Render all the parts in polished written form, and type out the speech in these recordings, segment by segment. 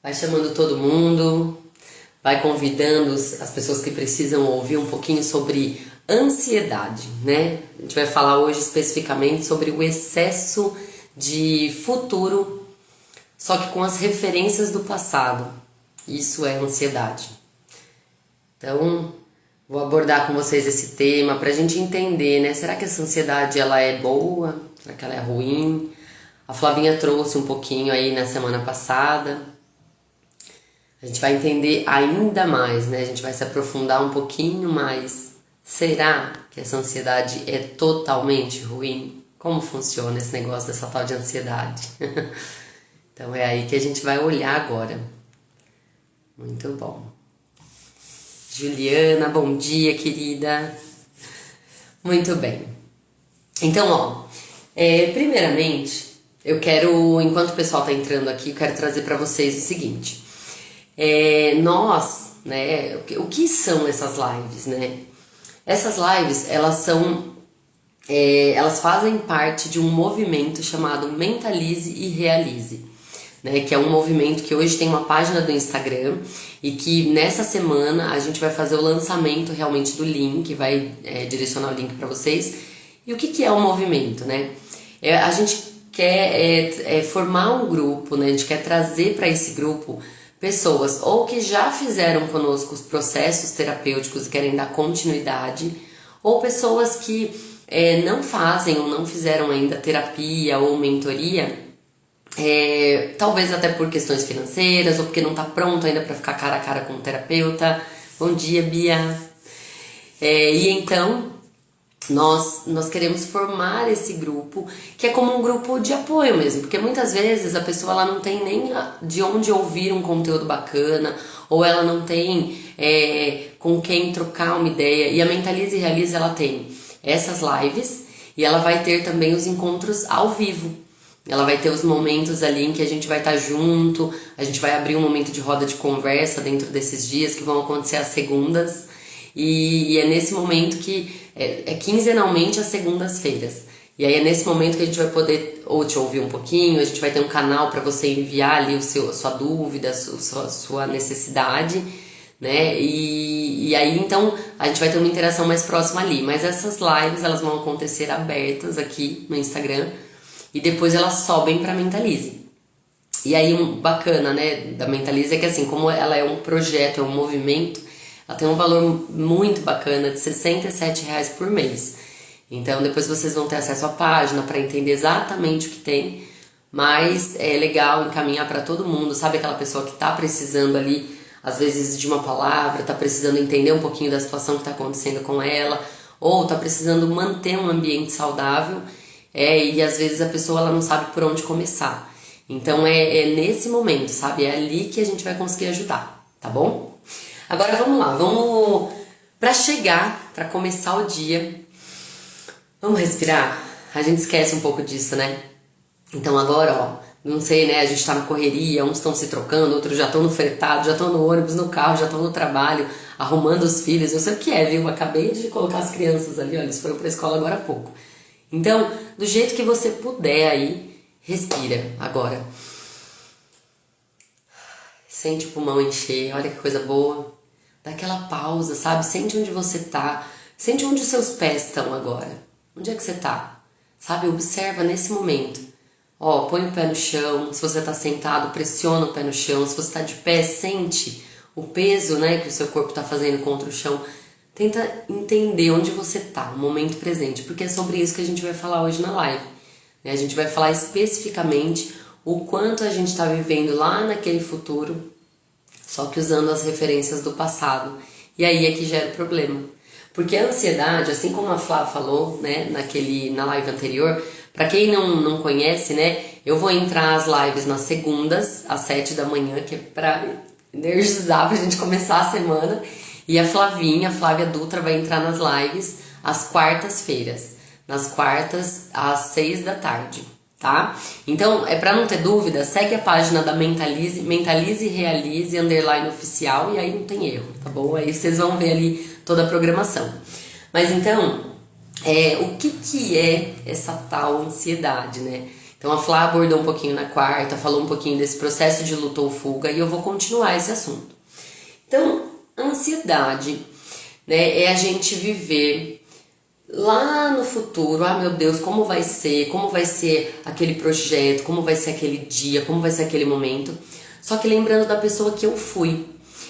Vai chamando todo mundo, vai convidando as pessoas que precisam ouvir um pouquinho sobre ansiedade, né? A gente vai falar hoje especificamente sobre o excesso de futuro, só que com as referências do passado. Isso é ansiedade. Então, vou abordar com vocês esse tema para a gente entender, né? Será que essa ansiedade ela é boa? Será que ela é ruim? A Flavinha trouxe um pouquinho aí na semana passada. A gente vai entender ainda mais, né? A gente vai se aprofundar um pouquinho mais. Será que essa ansiedade é totalmente ruim? Como funciona esse negócio dessa tal de ansiedade? Então é aí que a gente vai olhar agora. Muito bom. Juliana, bom dia, querida. Muito bem. Então, primeiramente, eu quero, enquanto o pessoal tá entrando aqui, eu quero trazer para vocês o seguinte. Nós, né, o que são essas lives, né? Essas lives, elas fazem parte de um movimento chamado Mentalize e Realize, né? Que é um movimento que hoje tem uma página do Instagram e que nessa semana a gente vai fazer o lançamento realmente do link, vai direcionar o link para vocês. E o que é o movimento, né? A gente quer formar um grupo, né? A gente quer trazer para esse grupo pessoas ou que já fizeram conosco os processos terapêuticos e querem dar continuidade, ou pessoas que não fazem ou não fizeram ainda terapia ou mentoria, talvez até por questões financeiras ou porque não está pronto ainda para ficar cara a cara com o terapeuta. Bom dia, Bia! E então nós queremos formar esse grupo, que é como um grupo de apoio mesmo, porque muitas vezes a pessoa ela não tem nem de onde ouvir um conteúdo bacana, ou ela não tem com quem trocar uma ideia. E a Mentalize e Realize, ela tem essas lives e ela vai ter também os encontros ao vivo. Ela vai ter os momentos ali em que a gente vai estar junto, a gente vai abrir um momento de roda de conversa dentro desses dias que vão acontecer às segundas. E é nesse momento que quinzenalmente às segundas-feiras. E aí é nesse momento que a gente vai poder ou te ouvir um pouquinho, a gente vai ter um canal para você enviar ali a sua dúvida, a sua necessidade, né? E aí então a gente vai ter uma interação mais próxima ali. Mas essas lives elas vão acontecer abertas aqui no Instagram e depois elas sobem para Mentalize. E aí bacana, né, da Mentalize é que assim, como ela é um projeto, é um movimento, ela tem um valor muito bacana de R$ 67,00 por mês. Então depois vocês vão ter acesso à página para entender exatamente o que tem. Mas é legal encaminhar para todo mundo, sabe aquela pessoa que está precisando ali, às vezes de uma palavra, está precisando entender um pouquinho da situação que está acontecendo com ela, ou está precisando manter um ambiente saudável, e às vezes a pessoa ela não sabe por onde começar. Então é nesse momento, sabe? É ali que a gente vai conseguir ajudar, tá bom? Agora vamos lá, vamos para chegar, para começar o dia. Vamos respirar? A gente esquece um pouco disso, né? Então agora, não sei, né? A gente tá na correria, uns estão se trocando, outros já estão no fretado, já estão no ônibus, no carro, já estão no trabalho, arrumando os filhos. Eu sei o que viu? Eu acabei de colocar as crianças ali, olha, eles foram pra escola agora há pouco. Então, do jeito que você puder aí, respira agora. Sente o pulmão encher, olha que coisa boa. Dá aquela pausa, sabe? Sente onde você tá. Sente onde os seus pés estão agora. Onde é que você tá? Sabe? Observa nesse momento. Põe o pé no chão. Se você tá sentado, pressiona o pé no chão. Se você tá de pé, sente o peso, né, que o seu corpo tá fazendo contra o chão. Tenta entender onde você tá, no momento presente. Porque é sobre isso que a gente vai falar hoje na live. A gente vai falar especificamente o quanto a gente tá vivendo lá naquele futuro, só que usando as referências do passado. E aí é que gera o problema. Porque a ansiedade, assim como a Flá falou, né, na live anterior, para quem não conhece, né, eu vou entrar às lives nas segundas, às 7 da manhã, que é pra energizar, pra gente começar a semana. E a Flávia Dutra, vai entrar nas lives às quartas-feiras. Nas quartas, às 6 da tarde. Tá? Então, pra não ter dúvida, segue a página da Mentalize e Realize _oficial e aí não tem erro, tá bom? Aí vocês vão ver ali toda a programação. Mas então, o que é essa tal ansiedade, né? Então a Flá abordou um pouquinho na quarta, falou um pouquinho desse processo de luta ou fuga e eu vou continuar esse assunto. Então, ansiedade, né, é a gente viver lá no futuro, ah meu Deus, como vai ser aquele projeto, como vai ser aquele dia, como vai ser aquele momento, só que lembrando da pessoa que eu fui.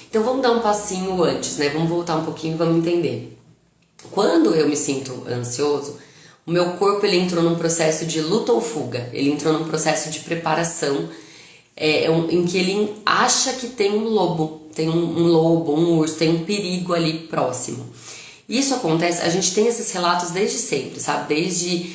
Então vamos dar um passinho antes, né, vamos voltar um pouquinho e vamos entender. Quando eu me sinto ansioso, o meu corpo ele entrou num processo de luta ou fuga, ele entrou num processo de preparação em que ele acha que tem um lobo, um lobo, um urso, tem um perigo ali próximo. Isso acontece, a gente tem esses relatos desde sempre, sabe? Desde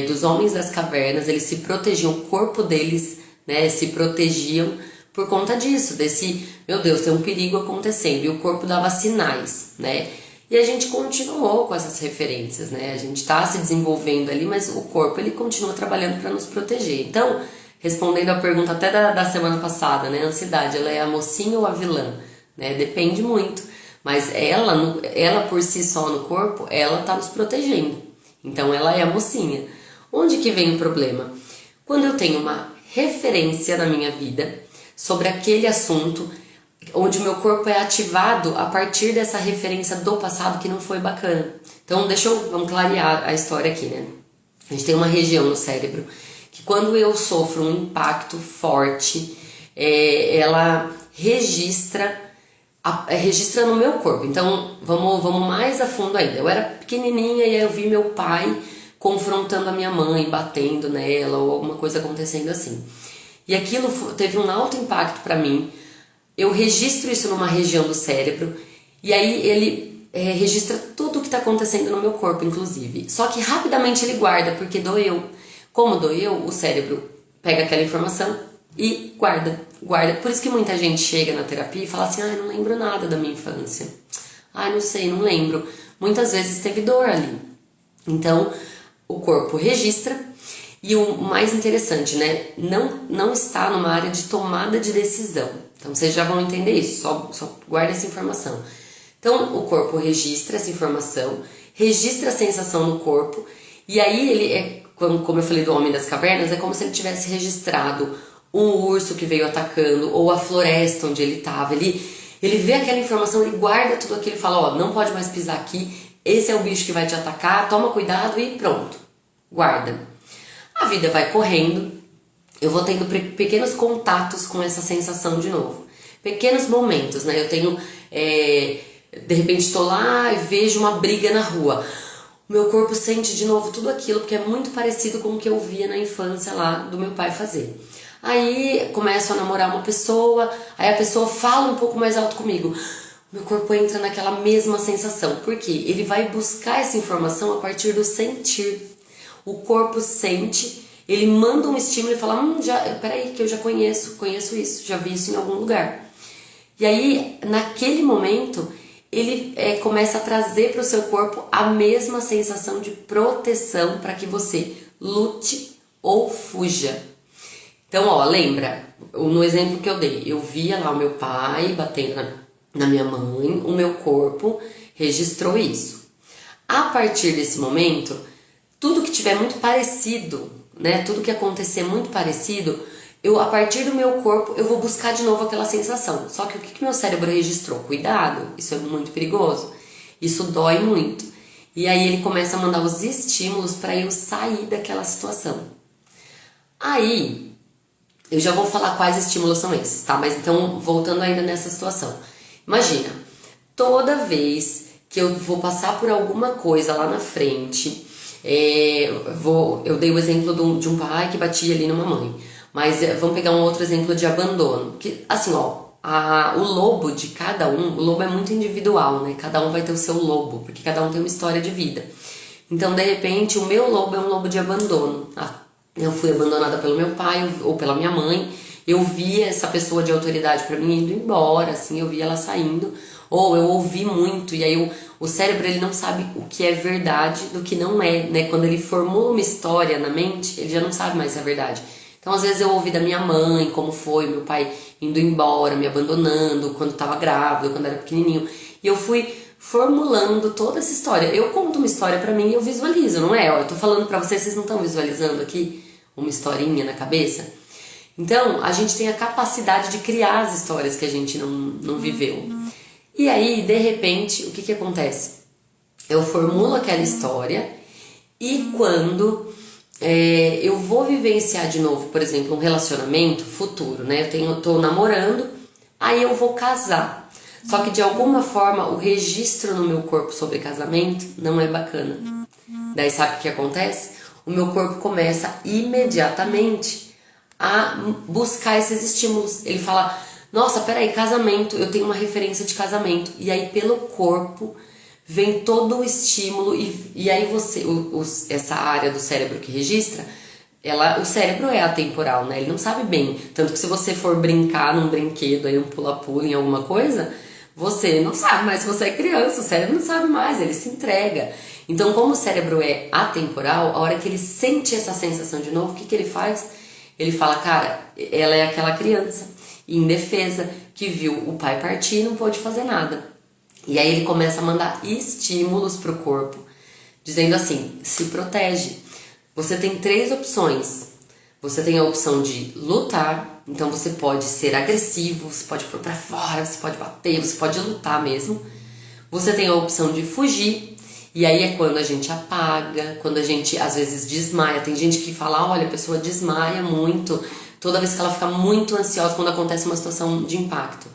dos homens das cavernas, eles se protegiam, o corpo deles, né, se protegiam por conta disso, desse, meu Deus, tem um perigo acontecendo, e o corpo dava sinais, né? E a gente continuou com essas referências, né? A gente tá se desenvolvendo ali, mas o corpo ele continua trabalhando para nos proteger. Então, respondendo a pergunta até da semana passada, né? A ansiedade, ela é a mocinha ou a vilã? Né? Depende muito. Mas ela por si só no corpo, ela tá nos protegendo. Então, ela é a mocinha. Onde que vem o problema? Quando eu tenho uma referência na minha vida sobre aquele assunto, onde o meu corpo é ativado a partir dessa referência do passado que não foi bacana. Então, vamos clarear a história aqui, né? A gente tem uma região no cérebro que quando eu sofro um impacto forte, ela registra no meu corpo. Então, vamos mais a fundo ainda. Eu era pequenininha e aí eu vi meu pai confrontando a minha mãe, batendo nela ou alguma coisa acontecendo assim. E aquilo teve um alto impacto para mim. Eu registro isso numa região do cérebro e aí ele registra tudo o que está acontecendo no meu corpo, inclusive. Só que rapidamente ele guarda, porque doeu. Como doeu, o cérebro pega aquela informação e guarda. Por isso que muita gente chega na terapia e fala assim, não lembro nada da minha infância. Não sei, não lembro. Muitas vezes teve dor ali. Então, o corpo registra. E o mais interessante, né? Não está numa área de tomada de decisão. Então vocês já vão entender isso, só guarda essa informação. Então o corpo registra essa informação, registra a sensação no corpo, e aí ele como eu falei do homem das cavernas, é como se ele tivesse registrado um urso que veio atacando, ou a floresta onde ele estava. Ele vê aquela informação, ele guarda tudo aquilo e fala, não pode mais pisar aqui, esse é o bicho que vai te atacar, toma cuidado e pronto, guarda. A vida vai correndo, eu vou tendo pequenos contatos com essa sensação de novo. Pequenos momentos, né? Eu tenho, de repente estou lá e vejo uma briga na rua. O meu corpo sente de novo tudo aquilo, porque é muito parecido com o que eu via na infância lá do meu pai fazer. Aí começo a namorar uma pessoa, aí a pessoa fala um pouco mais alto comigo. Meu corpo entra naquela mesma sensação. Por quê? Ele vai buscar essa informação a partir do sentir. O corpo sente, ele manda um estímulo e fala, peraí, que eu já conheço isso, já vi isso em algum lugar. E aí, naquele momento, ele começa a trazer para o seu corpo a mesma sensação de proteção para que você lute ou fuja. Então, lembra, no exemplo que eu dei, eu via lá o meu pai batendo na minha mãe, o meu corpo registrou isso. A partir desse momento, tudo que tiver muito parecido, né, tudo que acontecer muito parecido, a partir do meu corpo, eu vou buscar de novo aquela sensação. Só que o que meu cérebro registrou? Cuidado, isso é muito perigoso, isso dói muito. E aí ele começa a mandar os estímulos para eu sair daquela situação. Aí, eu já vou falar quais estímulos são esses, tá? Mas então, voltando ainda nessa situação. Imagina, toda vez que eu vou passar por alguma coisa lá na frente, eu dei o exemplo de um pai que batia ali numa mãe, mas vamos pegar um outro exemplo de abandono, que assim, o lobo de cada um, o lobo é muito individual, né? Cada um vai ter o seu lobo, porque cada um tem uma história de vida. Então, de repente, o meu lobo é um lobo de abandono. Eu fui abandonada pelo meu pai ou pela minha mãe, eu via essa pessoa de autoridade para mim indo embora, assim, eu via ela saindo, ou eu ouvi muito, e aí o cérebro ele não sabe o que é verdade do que não é, né? Quando ele formula uma história na mente, ele já não sabe mais se é verdade. Então, às vezes eu ouvi da minha mãe como foi, meu pai indo embora, me abandonando, quando estava grávida, quando era pequenininho, e eu fui formulando toda essa história. Eu conto uma história pra mim e eu visualizo, não é? Eu tô falando pra vocês não estão visualizando aqui uma historinha na cabeça? Então, a gente tem a capacidade de criar as histórias que a gente não viveu. E aí, de repente, o que acontece? Eu formulo aquela história e quando eu vou vivenciar de novo, por exemplo, um relacionamento futuro, né? Eu tô namorando, aí eu vou casar. Só que de alguma forma o registro no meu corpo sobre casamento não é bacana. Daí sabe o que acontece? O meu corpo começa imediatamente a buscar esses estímulos. Ele fala, nossa, peraí, casamento, eu tenho uma referência de casamento. E aí pelo corpo vem todo o estímulo e aí você, essa área do cérebro que registra, o cérebro é atemporal, né? Ele não sabe bem. Tanto que se você for brincar num brinquedo, aí um pula-pula em alguma coisa, você não sabe mais se você é criança, o cérebro não sabe mais, ele se entrega. Então, como o cérebro é atemporal, a hora que ele sente essa sensação de novo, o que ele faz? Ele fala, cara, ela é aquela criança indefesa que viu o pai partir e não pôde fazer nada. E aí ele começa a mandar estímulos pro corpo, dizendo assim, se protege. Você tem 3 opções. Você tem a opção de lutar, então você pode ser agressivo, você pode pôr pra fora, você pode bater, você pode lutar mesmo. Você tem a opção de fugir, e aí é quando a gente apaga, quando a gente às vezes desmaia. Tem gente que fala, olha, a pessoa desmaia muito toda vez que ela fica muito ansiosa quando acontece uma situação de impacto.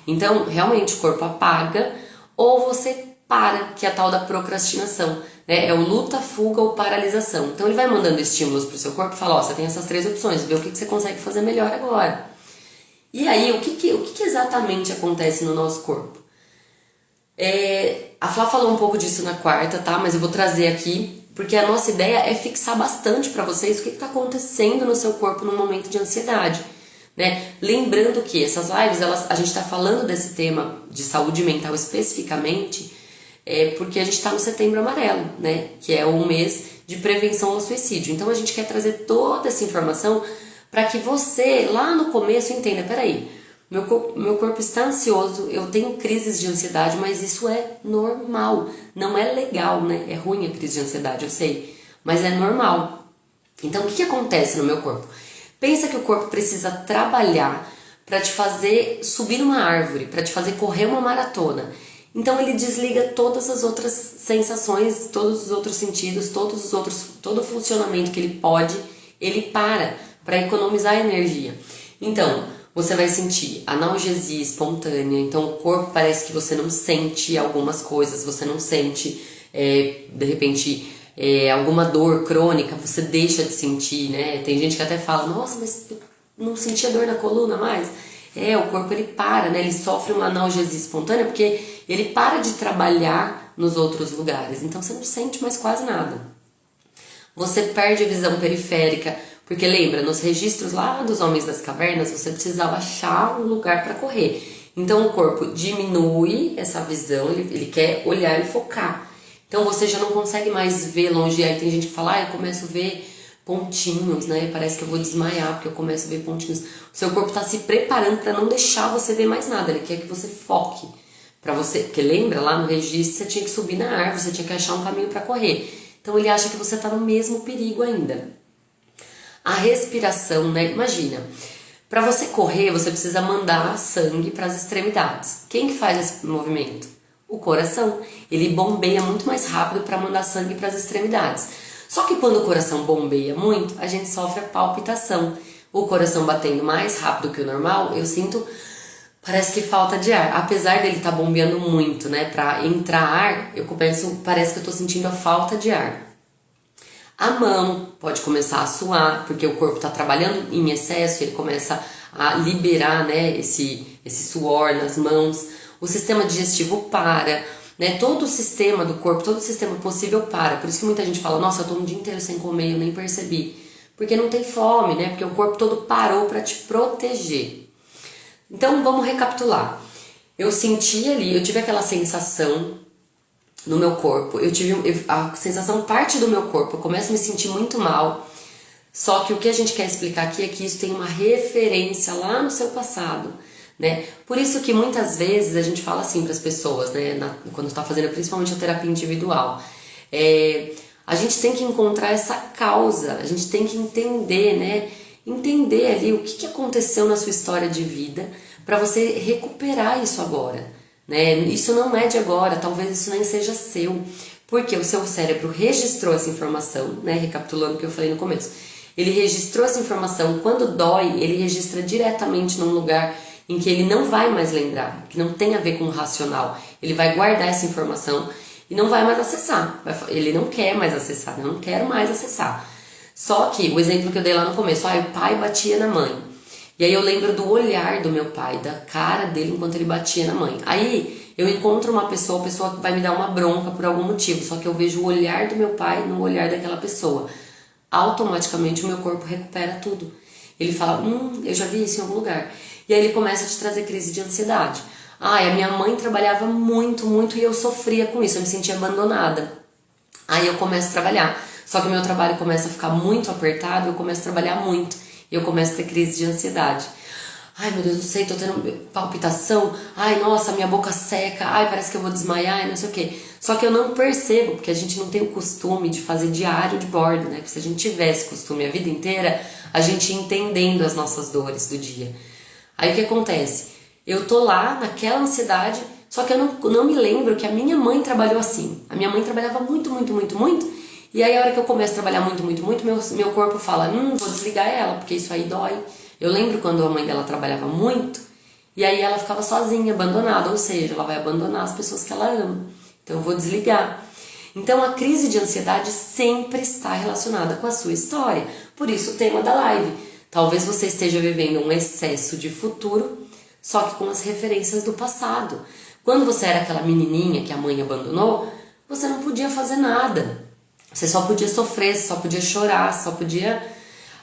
Então, realmente, o corpo apaga, ou você para, que é a tal da procrastinação, né? É o luta, fuga ou paralisação. Então ele vai mandando estímulos pro seu corpo e fala, ó, você tem essas 3 opções, vê o que você consegue fazer melhor agora. E aí, o que exatamente acontece no nosso corpo? A Flá falou um pouco disso na quarta, tá? Mas eu vou trazer aqui, porque a nossa ideia é fixar bastante para vocês o que está acontecendo no seu corpo no momento de ansiedade, né? Lembrando que essas lives, a gente está falando desse tema de saúde mental especificamente, porque a gente está no Setembro Amarelo, né? Que é o mês de prevenção ao suicídio. Então a gente quer trazer toda essa informação para que você, lá no começo, entenda, peraí, meu corpo está ansioso, eu tenho crises de ansiedade, mas isso é normal, não é legal, né? É ruim a crise de ansiedade, eu sei, mas é normal. Então o que acontece no meu corpo? Pensa que o corpo precisa trabalhar para te fazer subir uma árvore, para te fazer correr uma maratona. Então ele desliga todas as outras sensações, todos os outros sentidos, todo o funcionamento que ele pode, ele para economizar energia. Então, você vai sentir analgesia espontânea, então o corpo parece que você não sente algumas coisas, você não sente, de repente, alguma dor crônica, você deixa de sentir, né? Tem gente que até fala, nossa, mas eu não sentia dor na coluna mais. O corpo ele para, né? Ele sofre uma analgesia espontânea porque ele para de trabalhar nos outros lugares, então você não sente mais quase nada. Você perde a visão periférica, porque lembra, nos registros lá dos Homens das Cavernas, você precisava achar um lugar para correr. Então o corpo diminui essa visão, ele quer olhar e focar. Então você já não consegue mais ver longe. Aí tem gente que fala, eu começo a ver pontinhos, né? Parece que eu vou desmaiar porque eu começo a ver pontinhos. O seu corpo está se preparando para não deixar você ver mais nada. Ele quer que você foque. Para você, porque lembra, lá no registro você tinha que subir na árvore, você tinha que achar um caminho para correr. Então ele acha que você está no mesmo perigo ainda. A respiração, né? Imagina, para você correr, você precisa mandar sangue para as extremidades. Quem que faz esse movimento? O coração. Ele bombeia muito mais rápido para mandar sangue para as extremidades. Só que quando o coração bombeia muito, a gente sofre a palpitação. O coração batendo mais rápido que o normal, eu sinto, parece que falta de ar. Apesar dele estar bombeando muito, né? Para entrar ar, parece que eu estou sentindo a falta de ar. A mão pode começar a suar, porque o corpo está trabalhando em excesso, ele começa a liberar, né, esse suor nas mãos. O sistema digestivo para, né, todo o sistema do corpo, todo o sistema possível para. Por isso que muita gente fala, nossa, eu tô um dia inteiro sem comer, eu nem percebi. Porque não tem fome, né, porque o corpo todo parou para te proteger. Então vamos recapitular. Eu senti ali, eu tive aquela sensação no meu corpo, a sensação parte do meu corpo, eu começo a me sentir muito mal, só que o que a gente quer explicar aqui é que isso tem uma referência lá no seu passado, né? Por isso que muitas vezes a gente fala assim para as pessoas, né, quando está fazendo principalmente a terapia individual, A gente tem que encontrar essa causa, a gente tem que entender, né? Entender ali o que aconteceu na sua história de vida para você recuperar isso agora, né? Isso não é de agora, talvez isso nem seja seu, porque o seu cérebro registrou essa informação, né? Recapitulando o que eu falei no começo. Ele registrou essa informação, quando dói, ele registra diretamente num lugar em que ele não vai mais lembrar, que não tem a ver com o racional. Ele vai guardar essa informação e não vai mais acessar. Ele não quer mais acessar, eu não quero mais acessar. Só que, o exemplo que eu dei lá no começo, o pai batia na mãe. E aí eu lembro do olhar do meu pai, da cara dele enquanto ele batia na mãe. Aí eu encontro uma pessoa, a pessoa vai me dar uma bronca por algum motivo, só que eu vejo o olhar do meu pai no olhar daquela pessoa. Automaticamente o meu corpo recupera tudo. Ele fala, eu já vi isso em algum lugar. E aí ele começa a te trazer crise de ansiedade. A minha mãe trabalhava muito, muito e eu sofria com isso, eu me sentia abandonada. Aí eu começo a trabalhar, só que o meu trabalho começa a ficar muito apertado, eu começo a trabalhar muito e eu começo a ter crise de ansiedade. Meu Deus, não sei, tô tendo palpitação, nossa, minha boca seca, parece que eu vou desmaiar, não sei o quê. Só que eu não percebo, porque a gente não tem o costume de fazer diário de bordo, né? Porque se a gente tivesse costume a vida inteira, a gente ia entendendo as nossas dores do dia. Aí o que acontece? Eu tô lá naquela ansiedade, só que eu não me lembro que a minha mãe trabalhou assim. A minha mãe trabalhava muito, muito, muito, muito. E aí a hora que eu começo a trabalhar muito, muito, muito, meu corpo fala, vou desligar ela, porque isso aí dói. Eu lembro quando a mãe dela trabalhava muito, e aí ela ficava sozinha, abandonada, ou seja, ela vai abandonar as pessoas que ela ama. Então eu vou desligar. Então a crise de ansiedade sempre está relacionada com a sua história. Por isso o tema da live. Talvez você esteja vivendo um excesso de futuro, só que com as referências do passado. Quando você era aquela menininha que a mãe abandonou, você não podia fazer nada. Você só podia sofrer, só podia chorar,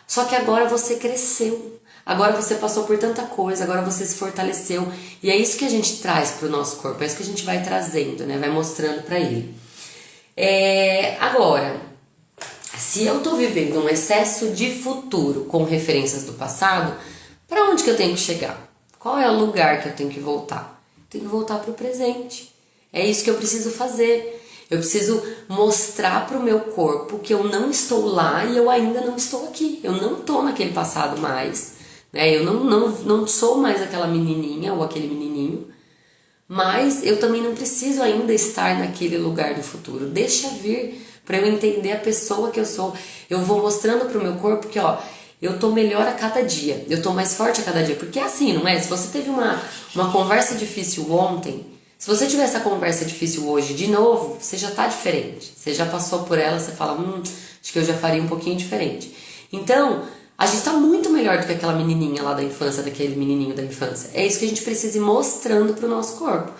Só que agora você cresceu. Agora você passou por tanta coisa, agora você se fortaleceu. E é isso que a gente traz para o nosso corpo, é isso que a gente vai trazendo, né? Vai mostrando para ele. Agora, se eu tô vivendo um excesso de futuro com referências do passado, para onde que eu tenho que chegar? Qual é o lugar que eu tenho que voltar? Tenho que voltar para o presente. É isso que eu preciso fazer. Eu preciso mostrar para o meu corpo que eu não estou lá e eu ainda não estou aqui. Eu não estou naquele passado mais, né? Eu não sou mais aquela menininha ou aquele menininho, mas eu também não preciso ainda estar naquele lugar do futuro. Deixa vir para eu entender a pessoa que eu sou. Eu vou mostrando para o meu corpo que, eu tô melhor a cada dia, eu tô mais forte a cada dia. Porque é assim, não é? Se você teve uma conversa difícil ontem, se você tiver essa conversa difícil hoje de novo, você já tá diferente. Você já passou por ela, você fala, acho que eu já faria um pouquinho diferente. Então, a gente tá muito melhor do que aquela menininha lá da infância, daquele menininho da infância. É isso que a gente precisa ir mostrando pro nosso corpo.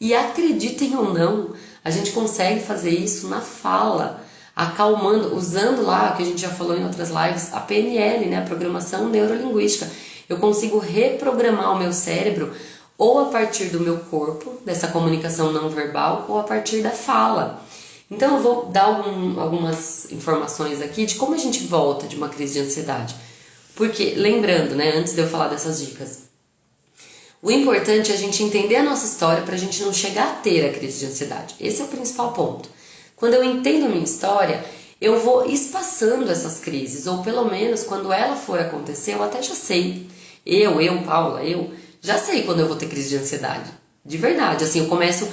E acreditem ou não, a gente consegue fazer isso na fala, acalmando, usando lá, o que a gente já falou em outras lives, a PNL, né, a Programação Neurolinguística. Eu consigo reprogramar o meu cérebro ou a partir do meu corpo, dessa comunicação não verbal, ou a partir da fala. Então eu vou dar algumas informações aqui de como a gente volta de uma crise de ansiedade. Porque, lembrando, né, antes de eu falar dessas dicas, o importante é a gente entender a nossa história para a gente não chegar a ter a crise de ansiedade. Esse é o principal ponto. Quando eu entendo a minha história, eu vou espaçando essas crises, ou pelo menos quando ela for acontecer, eu até já sei. Paula, já sei quando eu vou ter crise de ansiedade. De verdade, assim, eu começo...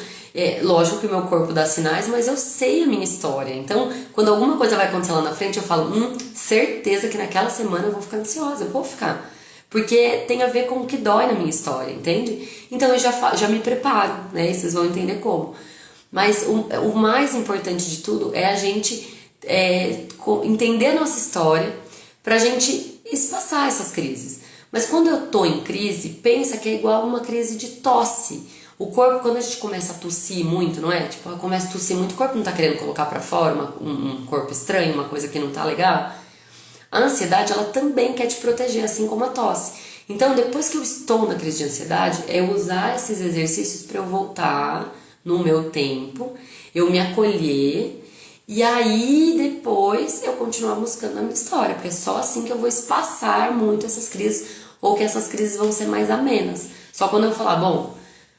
lógico que o meu corpo dá sinais, mas eu sei a minha história. Então, quando alguma coisa vai acontecer lá na frente, eu falo, certeza que naquela semana eu vou ficar ansiosa, eu vou ficar. Porque tem a ver com o que dói na minha história, entende? Então eu já me preparo, né? E vocês vão entender como. Mas o mais importante de tudo é a gente entender a nossa história pra gente espaçar essas crises. Mas quando eu tô em crise, pensa que é igual uma crise de tosse. O corpo, quando a gente começa a tossir muito, não é? Tipo, eu começo a tossir muito, o corpo não tá querendo colocar pra fora um corpo estranho, uma coisa que não tá legal. A ansiedade, ela também quer te proteger, assim como a tosse. Então, depois que eu estou na crise de ansiedade, é usar esses exercícios para eu voltar no meu tempo, eu me acolher, e aí depois eu continuar buscando a minha história, porque é só assim que eu vou espaçar muito essas crises, ou que essas crises vão ser mais amenas. Só quando eu falar, bom,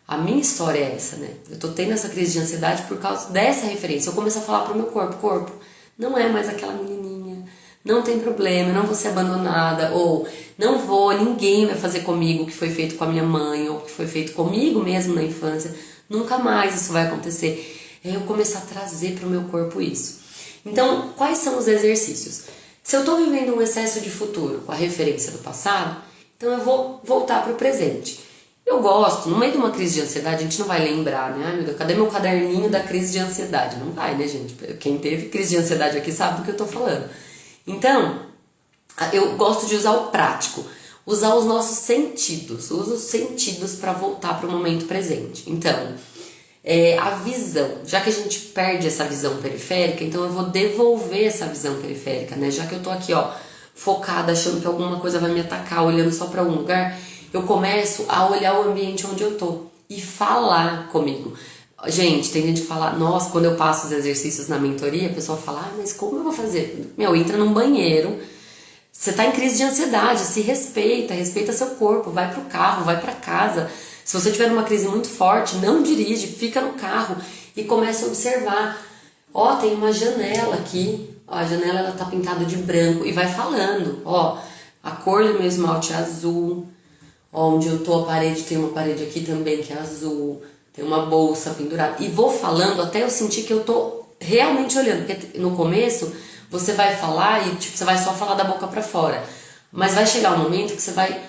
a minha história é essa, né? Eu tô tendo essa crise de ansiedade por causa dessa referência. Eu começo a falar pro meu corpo, não é mais aquela menininha, não tem problema, eu não vou ser abandonada, ou não vou, ninguém vai fazer comigo o que foi feito com a minha mãe, ou o que foi feito comigo mesmo na infância, nunca mais isso vai acontecer. É eu começar a trazer para o meu corpo isso. Então, quais são os exercícios? Se eu estou vivendo um excesso de futuro com a referência do passado, então eu vou voltar para o presente. Eu gosto, no meio de uma crise de ansiedade, a gente não vai lembrar, né? Ai meu Deus, cadê meu caderninho da crise de ansiedade? Não vai, né, gente? Quem teve crise de ansiedade aqui sabe do que eu tô falando. Então, eu gosto de usar o prático, usar os nossos sentidos, usa os sentidos para voltar para o momento presente. Então, a visão, já que a gente perde essa visão periférica, então eu vou devolver essa visão periférica, né? Já que eu tô aqui, ó, focada, achando que alguma coisa vai me atacar, olhando só para um lugar, eu começo a olhar o ambiente onde eu tô e falar comigo. Gente, tem gente que fala, nossa, quando eu passo os exercícios na mentoria, a pessoa fala, mas como eu vou fazer? Meu, entra num banheiro, você tá em crise de ansiedade, se respeita, respeita seu corpo, vai pro carro, vai pra casa. Se você tiver numa crise muito forte, não dirige, fica no carro e começa a observar. Ó, tem uma janela aqui, ó, a janela ela tá pintada de branco e vai falando, ó, a cor do meu esmalte é azul. Onde eu tô, a parede, tem uma parede aqui também que é azul, tem uma bolsa pendurada. E vou falando até eu sentir que eu tô realmente olhando, porque no começo você vai falar e tipo, você vai só falar da boca pra fora. Mas vai chegar um momento que você vai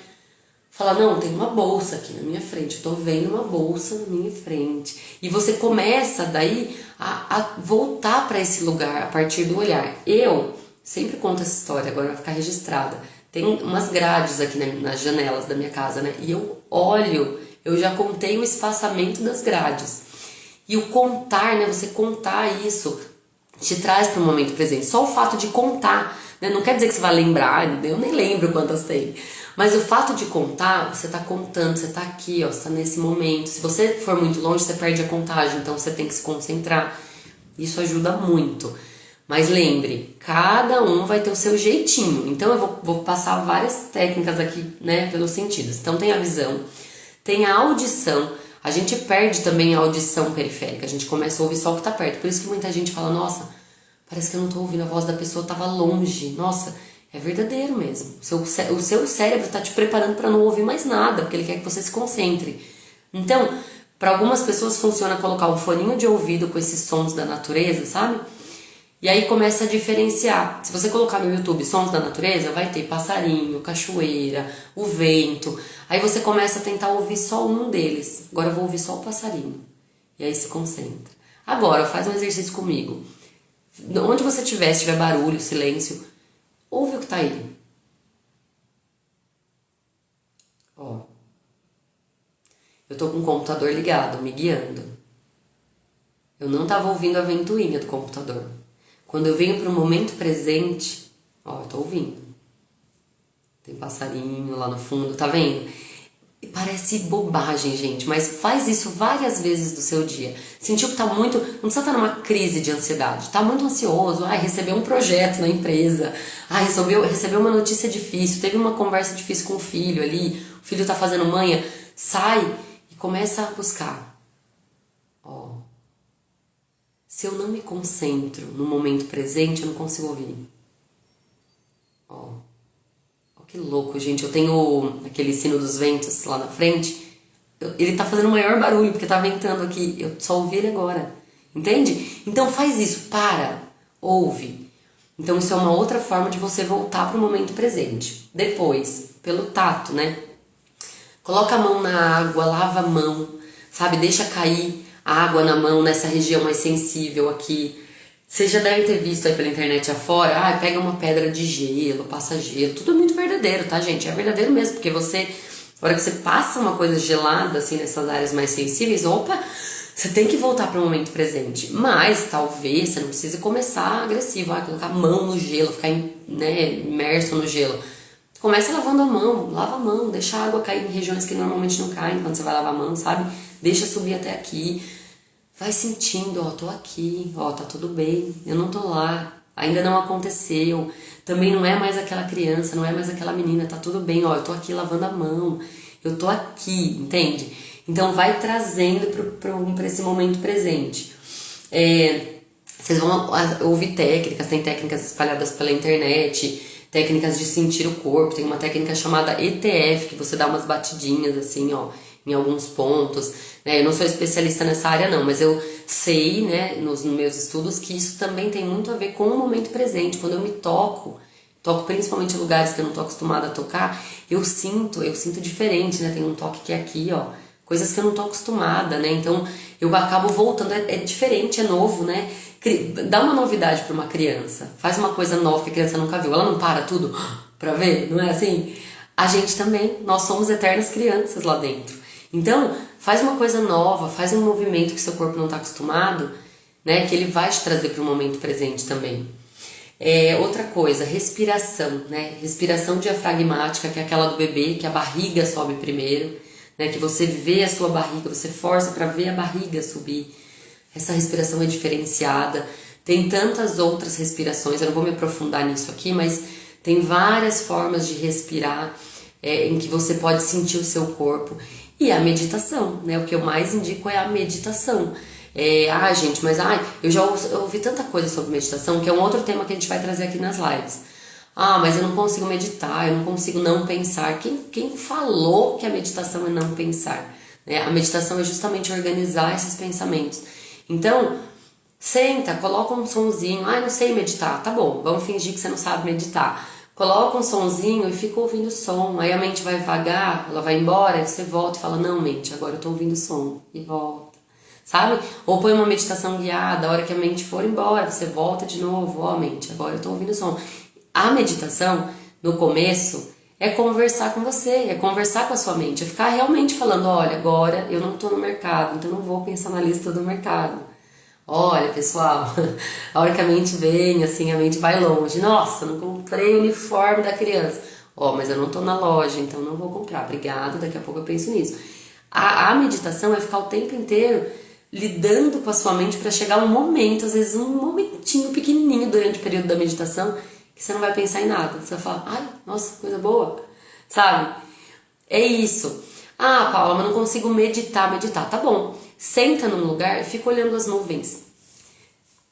falar, não, tem uma bolsa aqui na minha frente, eu tô vendo uma bolsa na minha frente. E você começa daí a voltar para esse lugar a partir do olhar. Eu sempre conto essa história, agora vai ficar registrada. Tem umas grades aqui nas janelas da minha casa, né? E eu olho, eu já contei o espaçamento das grades. E o contar, né? Você contar isso te traz para o momento presente. Só o fato de contar, né? Não quer dizer que você vai lembrar, eu nem lembro quantas tem. Mas o fato de contar, você tá contando, você tá aqui, ó, você tá nesse momento. Se você for muito longe, você perde a contagem, então você tem que se concentrar. Isso ajuda muito. Mas lembre, cada um vai ter o seu jeitinho. Então eu vou passar várias técnicas aqui, né, pelos sentidos. Então tem a visão, tem a audição. A gente perde também a audição periférica. A gente começa a ouvir só o que tá perto. Por isso que muita gente fala, nossa, parece que eu não tô ouvindo, a voz da pessoa tava longe. Nossa, é verdadeiro mesmo. O seu cérebro tá te preparando para não ouvir mais nada, porque ele quer que você se concentre. Então, para algumas pessoas funciona colocar um foninho de ouvido com esses sons da natureza, sabe? E aí começa a diferenciar. Se você colocar no YouTube sons da natureza, vai ter passarinho, cachoeira, o vento. Aí você começa a tentar ouvir só um deles. Agora eu vou ouvir só o passarinho. E aí se concentra. Agora, faz um exercício comigo. Onde você estiver, se tiver barulho, silêncio, ouve o que tá aí. Ó. Eu tô com o computador ligado, me guiando. Eu não tava ouvindo a ventoinha do computador. Quando eu venho para o momento presente, ó, eu tô ouvindo. Tem passarinho lá no fundo, tá vendo? E parece bobagem, gente, mas faz isso várias vezes do seu dia. Sentiu que tá muito, não precisa estar numa crise de ansiedade, tá muito ansioso, recebeu um projeto na empresa, recebeu uma notícia difícil, teve uma conversa difícil com o filho ali, o filho tá fazendo manha, sai e começa a buscar. Ó. Se eu não me concentro no momento presente, eu não consigo ouvir. Ó, que louco, gente. Eu tenho aquele sino dos ventos lá na frente. Ele tá fazendo o maior barulho, porque tá ventando aqui. Eu só ouvi ele agora. Entende? Então faz isso, ouve. Então isso é uma outra forma de você voltar pro momento presente. Depois, pelo tato, né? Coloca a mão na água, lava a mão, sabe? Deixa cair a água na mão, nessa região mais sensível aqui. Vocês já devem ter visto aí pela internet afora, pega uma pedra de gelo, passa gelo, tudo é muito verdadeiro, tá, gente? É verdadeiro mesmo, porque você, na hora que você passa uma coisa gelada, assim, nessas áreas mais sensíveis, você tem que voltar para o momento presente. Mas, talvez, você não precise começar agressivo, colocar a mão no gelo, ficar, né, imerso no gelo. Começa lavando a mão, lava a mão, deixa a água cair em regiões que normalmente não caem quando você vai lavar a mão, sabe? Deixa subir até aqui. Vai sentindo, tô aqui, tá tudo bem, eu não tô lá, ainda não aconteceu. Também não é mais aquela criança, não é mais aquela menina, tá tudo bem, eu tô aqui lavando a mão, eu tô aqui, entende? Então vai trazendo pra esse momento presente. Vocês vão ouvir técnicas, tem técnicas espalhadas pela internet, técnicas de sentir o corpo, tem uma técnica chamada ETF, que você dá umas batidinhas assim, ó, em alguns pontos, né? Eu não sou especialista nessa área não, mas eu sei, né, nos meus estudos, que isso também tem muito a ver com o momento presente. Quando eu me toco principalmente em lugares que eu não tô acostumada a tocar, eu sinto diferente, né? Tem um toque que é aqui, ó, coisas que eu não tô acostumada, né? Então eu acabo voltando, é diferente, é novo, né? Dá uma novidade para uma criança, faz uma coisa nova que a criança nunca viu, ela não para tudo pra ver, não é assim? A gente também, nós somos eternas crianças lá dentro. Então, faz uma coisa nova, faz um movimento que seu corpo não tá acostumado, né? Que ele vai te trazer para o momento presente também. Outra coisa, respiração, né? Respiração diafragmática, que é aquela do bebê, que a barriga sobe primeiro, né? Que você vê a sua barriga, você força para ver a barriga subir. Essa respiração é diferenciada. Tem tantas outras respirações, eu não vou me aprofundar nisso aqui, mas tem várias formas de respirar em que você pode sentir o seu corpo. E a meditação, né? O que eu mais indico é a meditação. Gente, mas eu já ouvi tanta coisa sobre meditação, que é um outro tema que a gente vai trazer aqui nas lives. Mas eu não consigo meditar, eu não consigo não pensar. Quem falou que a meditação é não pensar? Né? A meditação é justamente organizar esses pensamentos. Então, senta, coloca um sonzinho. Não sei meditar. Tá bom, vamos fingir que você não sabe meditar. Coloca um sonzinho e fica ouvindo o som. Aí a mente vai vagar, ela vai embora, aí você volta e fala, não, mente, agora eu tô ouvindo o som. E volta. Sabe? Ou põe uma meditação guiada, a hora que a mente for embora, você volta de novo, mente, agora eu tô ouvindo o som. A meditação, no começo, é conversar com você, é conversar com a sua mente, é ficar realmente falando, olha, agora eu não tô no mercado, então não vou pensar na lista do mercado. Olha, pessoal, a hora que a mente vem, assim, a mente vai longe. Nossa, não comprei o uniforme da criança. Mas eu não tô na loja, então não vou comprar. Obrigada, daqui a pouco eu penso nisso. A meditação é ficar o tempo inteiro lidando com a sua mente para chegar um momento, às vezes um momentinho pequenininho durante o período da meditação, que você não vai pensar em nada. Você vai falar, nossa, coisa boa, sabe? É isso. Paula, mas não consigo meditar. Tá bom. Senta num lugar e fica olhando as nuvens.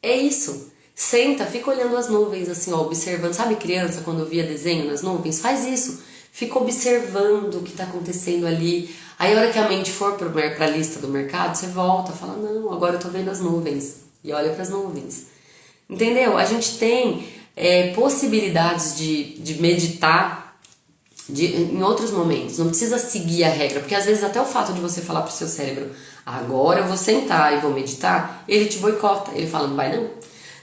É isso. Senta, fica olhando as nuvens, assim, ó, observando. Sabe criança, quando via desenho nas nuvens? Faz isso. Fica observando o que está acontecendo ali. Aí a hora que a mente for para a lista do mercado, você volta, fala, não, agora eu tô vendo as nuvens. E olha para as nuvens. Entendeu? A gente tem possibilidades de meditar em outros momentos. Não precisa seguir a regra, porque às vezes até o fato de você falar pro seu cérebro, agora eu vou sentar e vou meditar, ele te boicota. Ele fala, não vai não.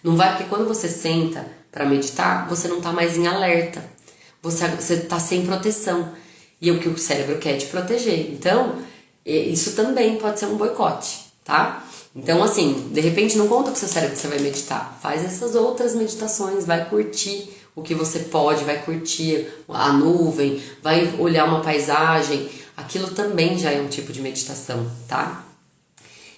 Não vai, porque quando você senta para meditar, você não tá mais em alerta. Você tá sem proteção. E é o que o cérebro quer te proteger. Então, isso também pode ser um boicote, tá? Então, assim, de repente não conta com o seu cérebro que você vai meditar. Faz essas outras meditações, vai curtir o que você pode, vai curtir a nuvem, vai olhar uma paisagem. Aquilo também já é um tipo de meditação, tá?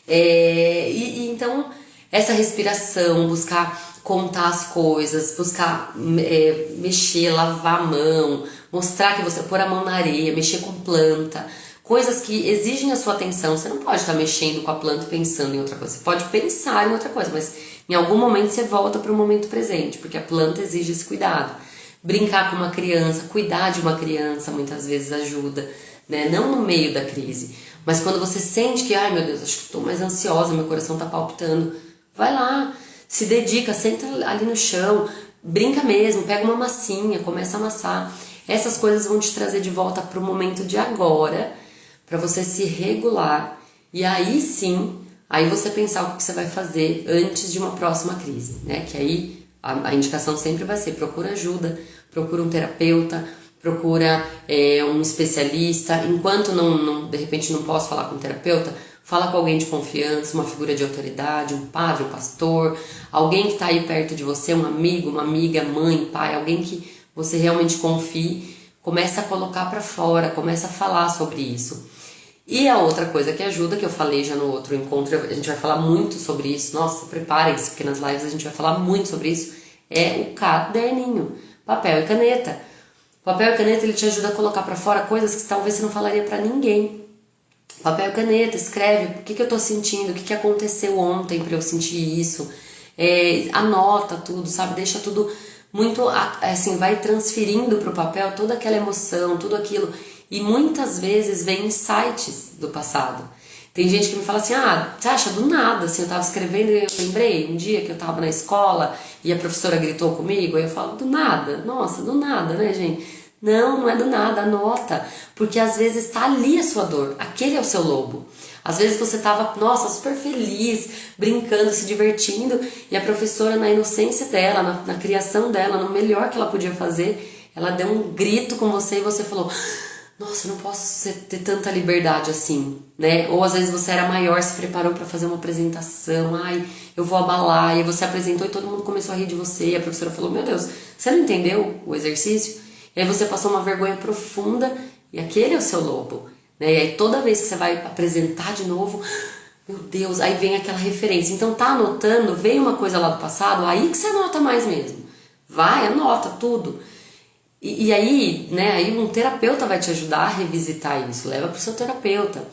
Então, essa respiração, buscar contar as coisas, buscar mexer, lavar a mão, mostrar que você pôr a mão na areia, mexer com planta, coisas que exigem a sua atenção. Você não pode estar mexendo com a planta e pensando em outra coisa. Você pode pensar em outra coisa, mas em algum momento você volta para o momento presente, porque a planta exige esse cuidado. Brincar com uma criança, cuidar de uma criança muitas vezes ajuda, né? Não no meio da crise, mas quando você sente que, meu Deus, acho que estou mais ansiosa, meu coração está palpitando, vai lá, se dedica, senta ali no chão, brinca mesmo, pega uma massinha, começa a amassar. Essas coisas vão te trazer de volta para o momento de agora, para você se regular e aí sim, aí você pensar o que você vai fazer antes de uma próxima crise, né? Que aí a indicação sempre vai ser, procura ajuda, procura um terapeuta, procura um especialista. Enquanto de repente não posso falar com um terapeuta, fala com alguém de confiança, uma figura de autoridade, um padre, um pastor, alguém que está aí perto de você, um amigo, uma amiga, mãe, pai, alguém que você realmente confie. Começa a colocar para fora, começa a falar sobre isso. E a outra coisa que ajuda, que eu falei já no outro encontro, a gente vai falar muito sobre isso, nossa, preparem-se, porque nas lives a gente vai falar muito sobre isso, é o caderninho, papel e caneta. Papel e caneta, ele te ajuda a colocar para fora coisas que talvez você não falaria para ninguém. Papel e caneta, escreve o que eu tô sentindo, o que aconteceu ontem para eu sentir isso, Anota tudo, sabe? Deixa tudo muito, assim, vai transferindo pro papel toda aquela emoção, tudo aquilo. E muitas vezes vem insights do passado. Tem gente que me fala assim, você acha do nada, assim, eu tava escrevendo e eu lembrei um dia que eu tava na escola e a professora gritou comigo, aí eu falo, do nada, nossa, do nada, né, gente? Não, não é do nada, anota, porque às vezes tá ali a sua dor, aquele é o seu lobo. Às vezes você tava, nossa, super feliz, brincando, se divertindo, e a professora, na inocência dela, na criação dela, no melhor que ela podia fazer, ela deu um grito com você e você falou, nossa, eu não posso ter tanta liberdade assim, né? Ou às vezes você era maior, se preparou para fazer uma apresentação, eu vou abalar, e você apresentou e todo mundo começou a rir de você, e a professora falou, meu Deus, você não entendeu o exercício? E aí você passou uma vergonha profunda, e aquele é o seu lobo, né? E aí toda vez que você vai apresentar de novo, meu Deus, aí vem aquela referência. Então tá anotando, veio uma coisa lá do passado, aí que você anota mais mesmo. Vai, anota tudo. E aí, né, aí um terapeuta vai te ajudar a revisitar isso, leva para o seu terapeuta,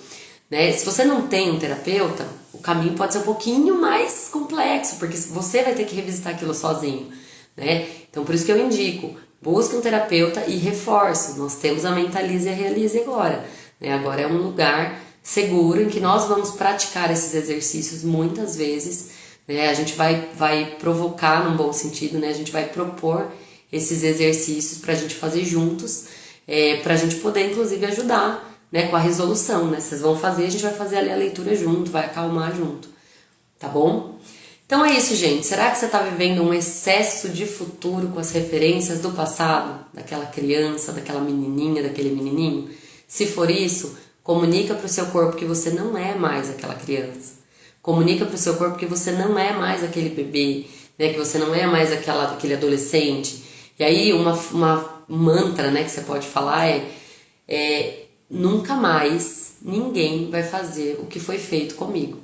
né? Se você não tem um terapeuta, o caminho pode ser um pouquinho mais complexo, porque você vai ter que revisitar aquilo sozinho, né? Então por isso que eu indico, busque um terapeuta e reforço, nós temos a Mentalize e a Realize agora, né? Agora é um lugar seguro em que nós vamos praticar esses exercícios muitas vezes, né? A gente vai provocar num bom sentido, né? A gente vai propor esses exercícios para a gente fazer juntos, para a gente poder inclusive ajudar, né, com a resolução, né? Vocês vão fazer, a gente vai fazer ali a leitura junto, vai acalmar junto, tá bom? Então é isso, gente. Será que você está vivendo um excesso de futuro com as referências do passado, daquela criança, daquela menininha, daquele menininho? Se for isso, comunica para o seu corpo que você não é mais aquela criança. Comunica para o seu corpo que você não é mais aquele bebê, né, que você não é mais aquele adolescente. E aí uma mantra, né, que você pode falar nunca mais ninguém vai fazer o que foi feito comigo.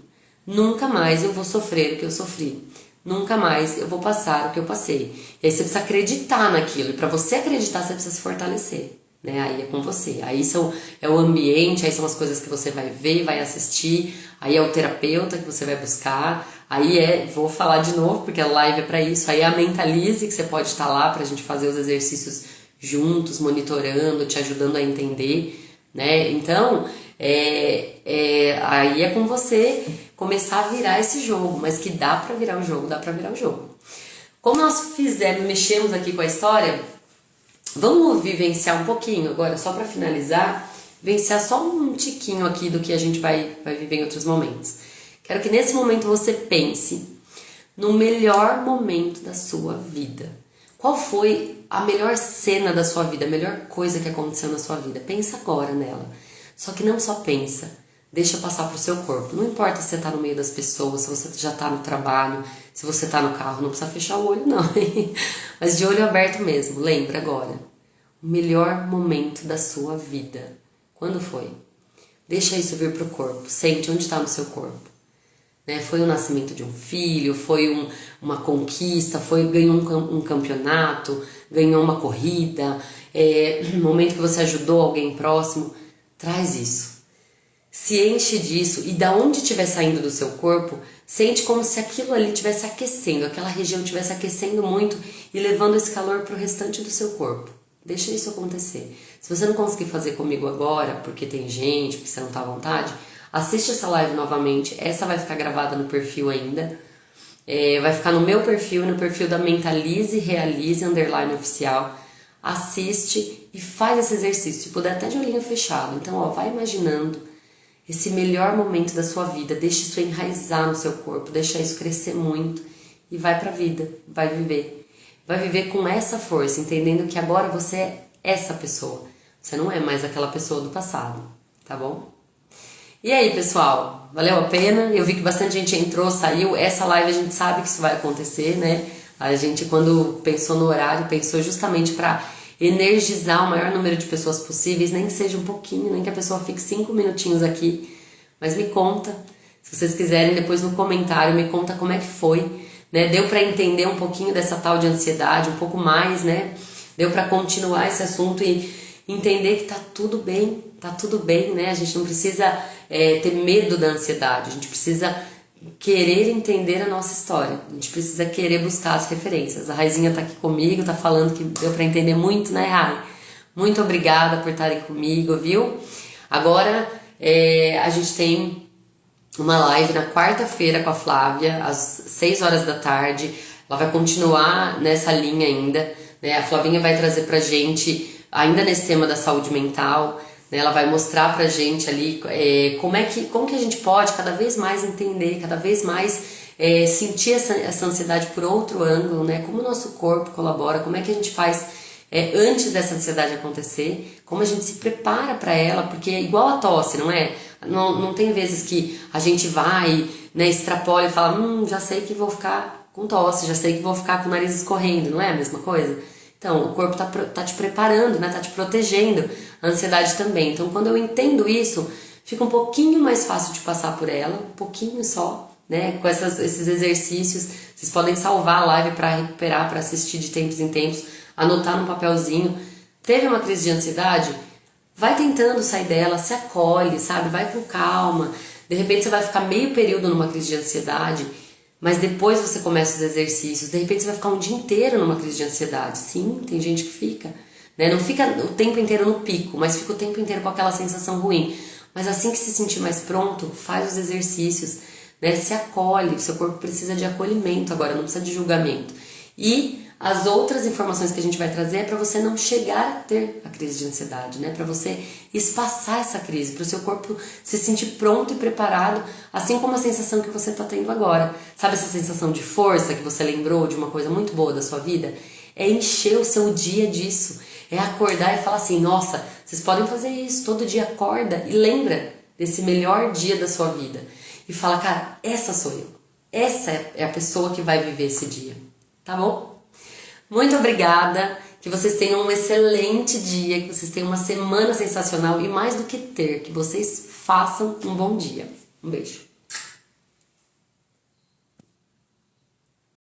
Nunca mais eu vou sofrer o que eu sofri. Nunca mais eu vou passar o que eu passei. E aí você precisa acreditar naquilo. E para você acreditar, você precisa se fortalecer, né? Aí é com você. Aí é o ambiente, aí são as coisas que você vai ver, vai assistir. Aí é o terapeuta que você vai buscar. Aí vou falar de novo, porque a live é para isso. Aí é a Mentalize, que você pode estar lá pra gente fazer os exercícios juntos, monitorando, te ajudando a entender, né? Então, aí é com você começar a virar esse jogo, mas que dá pra virar o jogo, dá pra virar o jogo. Como nós mexemos aqui com a história, vamos vivenciar um pouquinho agora, só pra finalizar, vivenciar só um tiquinho aqui do que a gente vai viver em outros momentos. Quero que nesse momento você pense no melhor momento da sua vida. Qual foi a melhor cena da sua vida, a melhor coisa que aconteceu na sua vida? Pensa agora nela. Só que não só pensa, deixa passar pro seu corpo. Não importa se você tá no meio das pessoas, se você já tá no trabalho, se você tá no carro, não precisa fechar o olho não. Mas de olho aberto mesmo, lembra agora. O melhor momento da sua vida. Quando foi? Deixa isso vir pro corpo, sente onde está no seu corpo. Né? Foi o nascimento de um filho, foi uma conquista, ganhou um campeonato, ganhou uma corrida, um momento que você ajudou alguém próximo. Traz isso. Se enche disso e da onde estiver saindo do seu corpo, sente como se aquilo ali estivesse aquecendo, aquela região estivesse aquecendo muito e levando esse calor para o restante do seu corpo. Deixa isso acontecer. Se você não conseguir fazer comigo agora, porque tem gente, porque você não está à vontade, assiste essa live novamente. Essa vai ficar gravada no perfil ainda. Vai ficar no meu perfil e no perfil da Mentalize Realize _oficial. Assiste e faz esse exercício. Se puder até de olhinho fechado. Então, vai imaginando esse melhor momento da sua vida. Deixa isso enraizar no seu corpo. Deixa isso crescer muito. E vai pra vida. Vai viver. Vai viver com essa força, entendendo que agora você é essa pessoa. Você não é mais aquela pessoa do passado. Tá bom? E aí, pessoal, valeu a pena? Eu vi que bastante gente entrou, saiu. Essa live a gente sabe que isso vai acontecer, né? A gente, quando pensou no horário, pensou justamente para energizar o maior número de pessoas possíveis, nem que seja um pouquinho, nem que a pessoa fique 5 minutinhos aqui. Mas me conta, se vocês quiserem, depois no comentário, me conta como é que foi, né? Deu para entender um pouquinho dessa tal de ansiedade, um pouco mais, né? Deu para continuar esse assunto e entender que tá tudo bem, né? A gente não precisa ter medo da ansiedade, a gente precisa querer entender a nossa história. A gente precisa querer buscar as referências. A Raizinha tá aqui comigo, tá falando que deu pra entender muito, né, Rai? Muito obrigada por estarem comigo, viu? Agora a gente tem uma live na quarta-feira com a Flávia, às 6 horas da tarde. Ela vai continuar nessa linha ainda, né? A Flavinha vai trazer pra gente, ainda nesse tema da saúde mental, né? Ela vai mostrar pra gente ali como que a gente pode cada vez mais entender, cada vez mais sentir essa ansiedade por outro ângulo, né? Como o nosso corpo colabora, como é que a gente faz antes dessa ansiedade acontecer, como a gente se prepara para ela, porque é igual a tosse, não é? Não tem vezes que a gente vai, né, extrapola e fala, já sei que vou ficar com tosse, já sei que vou ficar com o nariz escorrendo, não é a mesma coisa? Então, o corpo tá te preparando, né, tá te protegendo, a ansiedade também. Então, quando eu entendo isso, fica um pouquinho mais fácil de passar por ela, um pouquinho só, né, com esses exercícios. Vocês podem salvar a live para recuperar, para assistir de tempos em tempos, anotar num papelzinho. Teve uma crise de ansiedade? Vai tentando sair dela, se acolhe, sabe? Vai com calma. De repente você vai ficar meio período numa crise de ansiedade, mas depois você começa os exercícios. De repente você vai ficar um dia inteiro numa crise de ansiedade. Sim, tem gente que fica, né? Não fica o tempo inteiro no pico, mas fica o tempo inteiro com aquela sensação ruim. Mas assim que se sentir mais pronto, faz os exercícios, né? Se acolhe, o seu corpo precisa de acolhimento agora, não precisa de julgamento. E as outras informações que a gente vai trazer é para você não chegar a ter a crise de ansiedade, né? Para você espaçar essa crise, para o seu corpo se sentir pronto e preparado, assim como a sensação que você está tendo agora. Sabe essa sensação de força que você lembrou de uma coisa muito boa da sua vida? É encher o seu dia disso, é acordar e falar assim, nossa, vocês podem fazer isso, todo dia acorda e lembra desse melhor dia da sua vida. E fala, cara, essa sou eu, essa é a pessoa que vai viver esse dia, tá bom? Muito obrigada, que vocês tenham um excelente dia, que vocês tenham uma semana sensacional e mais do que ter, que vocês façam um bom dia. Um beijo.